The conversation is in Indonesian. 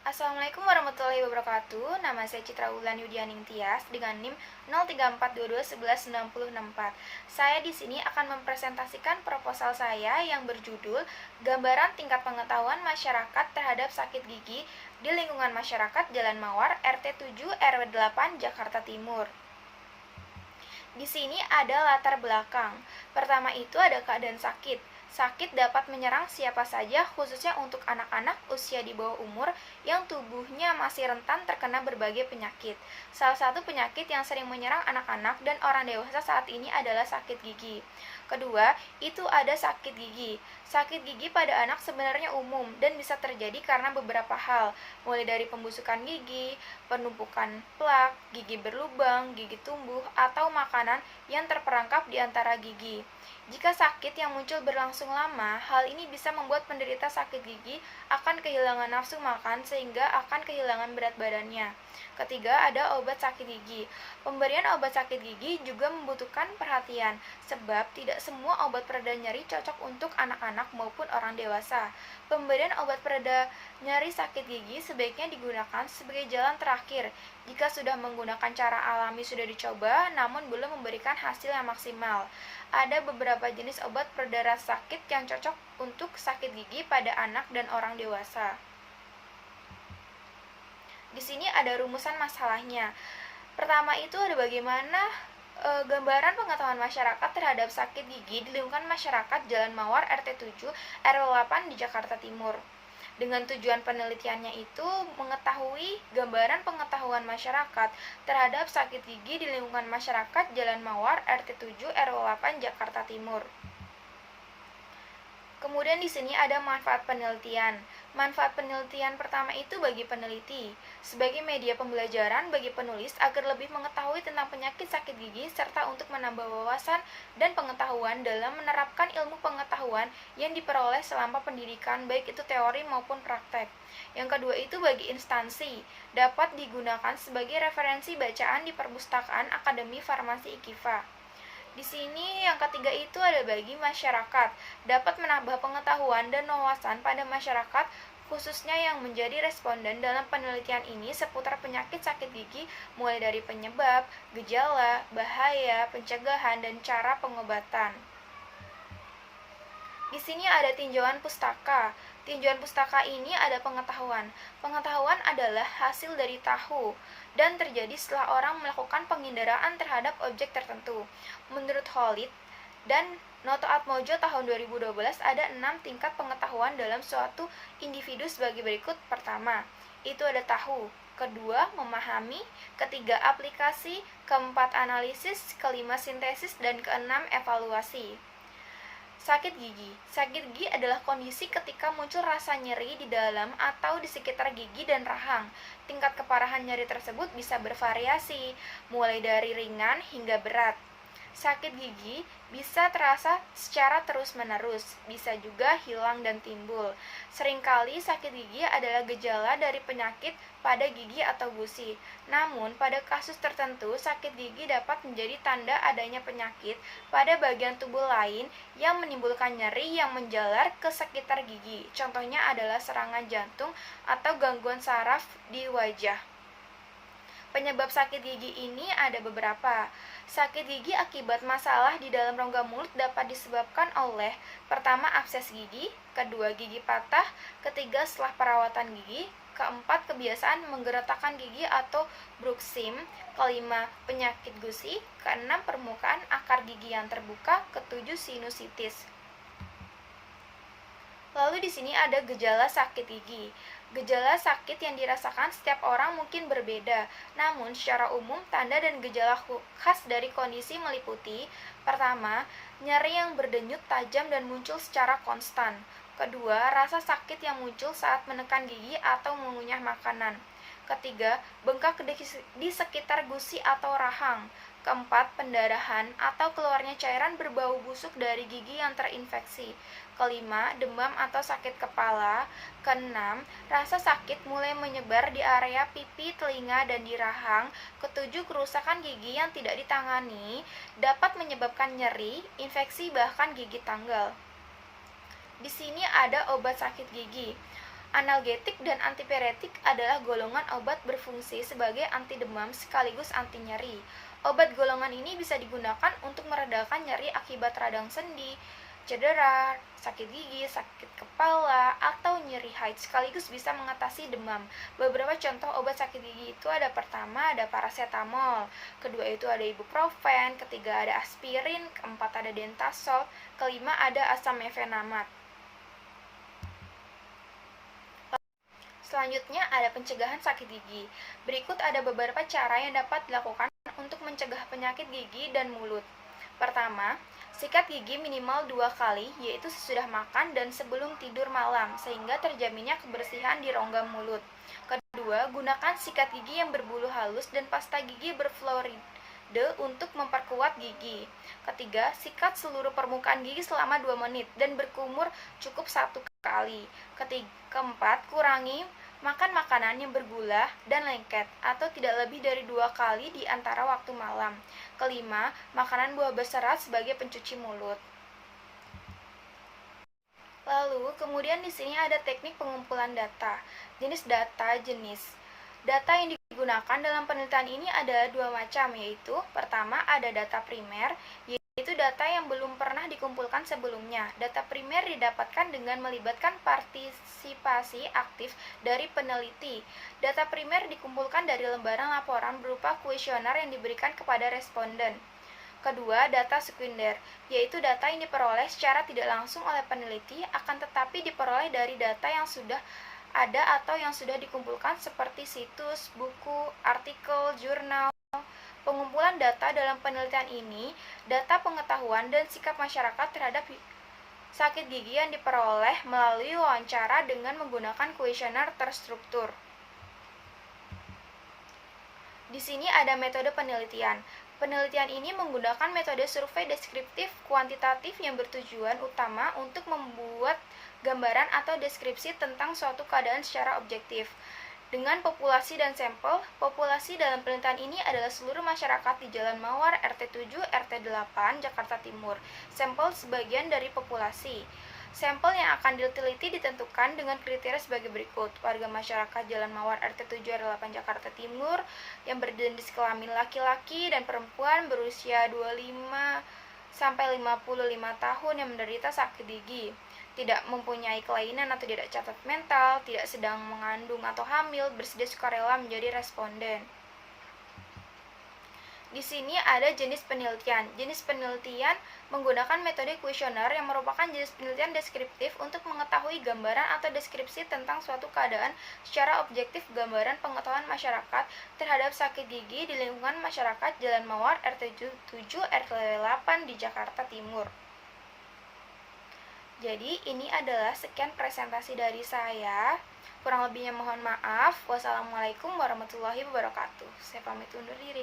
Assalamualaikum warahmatullahi wabarakatuh. Nama saya Citra Wulan Yudianing Tias dengan NIM 03422119064. Saya di sini akan mempresentasikan proposal saya yang berjudul Gambaran Tingkat Pengetahuan Masyarakat Terhadap Sakit Gigi di Lingkungan Masyarakat Jalan Mawar, RT 7 RW 8, Jakarta Timur. Di sini ada latar belakang. Pertama itu ada keadaan sakit. Sakit dapat menyerang siapa saja, khususnya untuk anak-anak usia di bawah umur yang tubuhnya masih rentan terkena berbagai penyakit. Salah satu penyakit yang sering menyerang anak-anak dan orang dewasa saat ini adalah sakit gigi. Kedua, itu ada sakit gigi. Sakit gigi pada anak sebenarnya umum dan bisa terjadi karena beberapa hal, mulai dari pembusukan gigi, penumpukan plak, gigi berlubang, gigi tumbuh, atau makanan yang terperangkap di antara gigi. Jika sakit yang muncul berlangsung lama, hal ini bisa membuat penderita sakit gigi akan kehilangan nafsu makan sehingga akan kehilangan berat badannya. Ketiga, ada obat sakit gigi. Pemberian obat sakit gigi juga membutuhkan perhatian, sebab tidak semua obat pereda nyeri cocok untuk anak-anak maupun orang dewasa. Pemberian obat pereda nyeri sakit gigi sebaiknya digunakan sebagai jalan terakhir jika sudah menggunakan cara alami sudah dicoba namun belum memberikan hasil yang maksimal. Ada beberapa jenis obat pereda rasa sakit yang cocok untuk sakit gigi pada anak dan orang dewasa. Di sini ada rumusan masalahnya. Pertama itu ada bagaimana gambaran pengetahuan masyarakat terhadap sakit gigi di lingkungan masyarakat Jalan Mawar RT 7 RW 8 di Jakarta Timur. Dengan tujuan penelitiannya itu mengetahui gambaran pengetahuan masyarakat terhadap sakit gigi di lingkungan masyarakat Jalan Mawar RT 7 RW 8 Jakarta Timur. Kemudian di sini ada manfaat penelitian. Manfaat penelitian pertama itu bagi peneliti, sebagai media pembelajaran bagi penulis agar lebih mengetahui tentang penyakit sakit gigi serta untuk menambah wawasan dan pengetahuan dalam menerapkan ilmu pengetahuan yang diperoleh selama pendidikan, baik itu teori maupun praktek. Yang kedua itu bagi instansi, dapat digunakan sebagai referensi bacaan di perpustakaan Akademi Farmasi IKIFA. Di sini yang ketiga itu ada bagi masyarakat, dapat menambah pengetahuan dan wawasan pada masyarakat khususnya yang menjadi responden dalam penelitian ini seputar penyakit sakit gigi mulai dari penyebab, gejala, bahaya, pencegahan, dan cara pengobatan. Di sini ada tinjauan pustaka. Tinjauan pustaka ini ada pengetahuan. Pengetahuan adalah hasil dari tahu dan terjadi setelah orang melakukan penginderaan terhadap objek tertentu. Menurut Holid dan Noto Atmojo tahun 2012 ada 6 tingkat pengetahuan dalam suatu individu sebagai berikut. Pertama, itu ada tahu. Kedua, memahami. Ketiga, aplikasi. Keempat, analisis. Kelima, sintesis. Dan keenam, evaluasi. Sakit gigi. Sakit gigi adalah kondisi ketika muncul rasa nyeri di dalam atau di sekitar gigi dan rahang. Tingkat keparahan nyeri tersebut bisa bervariasi, mulai dari ringan hingga berat. Sakit gigi bisa terasa secara terus-menerus, bisa juga hilang dan timbul. Seringkali sakit gigi adalah gejala dari penyakit pada gigi atau gusi. Namun, pada kasus tertentu, sakit gigi dapat menjadi tanda adanya penyakit pada bagian tubuh lain yang menimbulkan nyeri yang menjalar ke sekitar gigi. Contohnya adalah serangan jantung atau gangguan saraf di wajah. Penyebab sakit gigi ini ada beberapa. Sakit gigi akibat masalah di dalam rongga mulut dapat disebabkan oleh pertama, abses gigi, kedua, gigi patah, ketiga, setelah perawatan gigi, keempat, kebiasaan menggeretakkan gigi atau bruxism, kelima, penyakit gusi, keenam, permukaan akar gigi yang terbuka, ketujuh, sinusitis. Lalu di sini ada gejala sakit gigi. Gejala sakit yang dirasakan setiap orang mungkin berbeda, namun secara umum tanda dan gejala khas dari kondisi meliputi: pertama, nyeri yang berdenyut tajam dan muncul secara konstan. Kedua, rasa sakit yang muncul saat menekan gigi atau mengunyah makanan. Ketiga, bengkak di sekitar gusi atau rahang. Keempat, pendarahan atau keluarnya cairan berbau busuk dari gigi yang terinfeksi. Kelima, demam atau sakit kepala. Keenam, rasa sakit mulai menyebar di area pipi, telinga, dan di rahang. Ketujuh, kerusakan gigi yang tidak ditangani dapat menyebabkan nyeri, infeksi, bahkan gigi tanggal. Di sini ada obat sakit gigi. Analgetik dan antipiretik adalah golongan obat berfungsi sebagai anti demam sekaligus anti nyeri. Obat golongan ini bisa digunakan untuk meredakan nyeri akibat radang sendi, cedera, sakit gigi, sakit kepala, atau nyeri haid, sekaligus bisa mengatasi demam. Beberapa contoh obat sakit gigi itu ada: pertama ada paracetamol, kedua itu ada ibuprofen, ketiga ada aspirin, keempat ada dentasol, kelima ada asam mefenamat. Selanjutnya ada pencegahan sakit gigi. Berikut ada beberapa cara yang dapat dilakukan untuk mencegah penyakit gigi dan mulut. Pertama, sikat gigi minimal 2 kali, yaitu sesudah makan dan sebelum tidur malam, sehingga terjaminnya kebersihan di rongga mulut. Kedua, gunakan sikat gigi yang berbulu halus dan pasta gigi berfluoride untuk memperkuat gigi. Ketiga, sikat seluruh permukaan gigi selama 2 menit dan berkumur cukup 1 kali. Keempat, kurangi makan makanan yang bergula dan lengket atau tidak lebih dari 2 kali di antara waktu malam. Kelima, makanan buah berserat sebagai pencuci mulut. Lalu, kemudian di sini ada teknik pengumpulan data. Jenis data jenis. Data yang digunakan dalam penelitian ini ada 2 macam, yaitu pertama ada data primer, yaitu data yang belum pernah dikumpulkan sebelumnya. Data primer didapatkan dengan melibatkan partisipasi aktif dari peneliti. Data primer dikumpulkan dari lembaran laporan berupa kuesioner yang diberikan kepada responden. Kedua, data sekunder, yaitu data yang diperoleh secara tidak langsung oleh peneliti, akan tetapi diperoleh dari data yang sudah ada atau yang sudah dikumpulkan seperti situs, buku, artikel, jurnal. Pengumpulan data dalam penelitian ini, data pengetahuan dan sikap masyarakat terhadap sakit gigi yang diperoleh melalui wawancara dengan menggunakan kuesioner terstruktur. Di sini ada metode penelitian. Penelitian ini menggunakan metode survei deskriptif kuantitatif yang bertujuan utama untuk membuat gambaran atau deskripsi tentang suatu keadaan secara objektif. Dengan populasi dan sampel, populasi dalam penelitian ini adalah seluruh masyarakat di Jalan Mawar, RT 7, RT 8, Jakarta Timur. Sampel sebagian dari populasi. Sampel yang akan diteliti ditentukan dengan kriteria sebagai berikut: warga masyarakat Jalan Mawar RT 7 RT 8 Jakarta Timur yang berjenis kelamin laki-laki dan perempuan berusia 25 sampai 55 tahun yang menderita sakit gigi, tidak mempunyai kelainan atau tidak catat mental, tidak sedang mengandung atau hamil, bersedia sukarela menjadi responden. Di sini ada jenis penelitian. Jenis penelitian menggunakan metode kuesioner yang merupakan jenis penelitian deskriptif untuk mengetahui gambaran atau deskripsi tentang suatu keadaan secara objektif. Gambaran pengetahuan masyarakat terhadap sakit gigi di lingkungan masyarakat Jalan Mawar RT 7 RT 8 di Jakarta Timur. Jadi ini adalah sekian presentasi dari saya. Kurang lebihnya mohon maaf. Wassalamualaikum warahmatullahi wabarakatuh. Saya pamit undur diri.